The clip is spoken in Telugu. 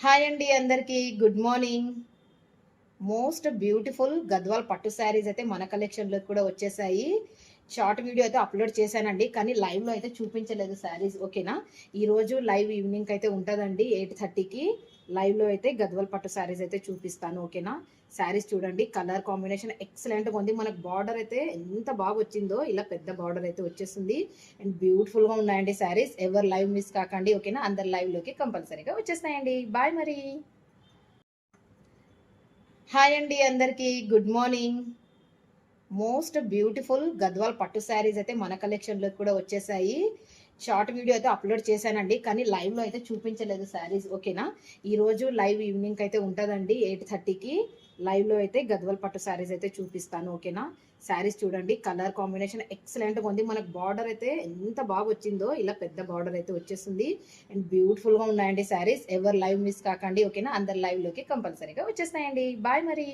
హాయ్ అండి అందరికీ good morning. Most beautiful Gadwal పట్టు శారీస్ అయితే మన కలెక్షన్‌లో కూడా వచ్చేసాయి. షార్ట్ వీడియో అయితే అప్‌లోడ్ చేశానండి. కానీ లైవ్‌లో అయితే చూపించలేదు శారీస్ ఓకేనా. ఈరోజు లైవ్ ఈవినింగ్ అయితే ఉంటదండి 8:30కి. లైవ్‌లో అయితే గద్వాల్ పట్టు శారీస్ అయితే చూపిస్తాను ఓకేనా. శారీస్ చూడండి కలర్ కాంబినేషన్ ఎక్సలెంట్‌గా ఉంది. మనకు బార్డర్ అయితే ఎంత బాగొచ్చిందో ఇలా పెద్ద బార్డర్ అయితే వచ్చేసింది. అండ్ బ్యూటిఫుల్‌గా ఉన్నాయండి శారీస్. ఎవరు లైవ్ మిస్ కాకండి ఓకేనా. అందరు లైవ్‌లోకి కంపల్సరీగా వచ్చేస్తాయండి. బాయ్ మరి. హాయ్ అండి అందరికీ good morning. Most beautiful Gadwal పట్టు శారీస్ అయితే మన కలెక్షన్‌లో కూడా వచ్చేసాయి. షార్ట్ వీడియో అయితే అప్‌లోడ్ చేశానండి. కానీ లైవ్‌లో అయితే చూపించలేదు శారీస్ ఓకేనా. ఈరోజు లైవ్ ఈవినింగ్ అయితే ఉంటదండి 8:30కి. లైవ్‌లో అయితే గద్వాల్ పట్టు శారీస్ అయితే చూపిస్తాను ఓకేనా. శారీస్ చూడండి కలర్ కాంబినేషన్ ఎక్సలెంట్‌గా ఉంది. మనకు బార్డర్ అయితే ఎంత బాగొచ్చిందో ఇలా పెద్ద బార్డర్ అయితే వచ్చేసింది. అండ్ బ్యూటిఫుల్‌గా ఉన్నాయండి శారీస్. ఎవరు లైవ్ మిస్ కాకండి ఓకేనా. అందరు లైవ్‌లోకి కంపల్సరీగా వచ్చేస్తాయండి. బాయ్ మరి.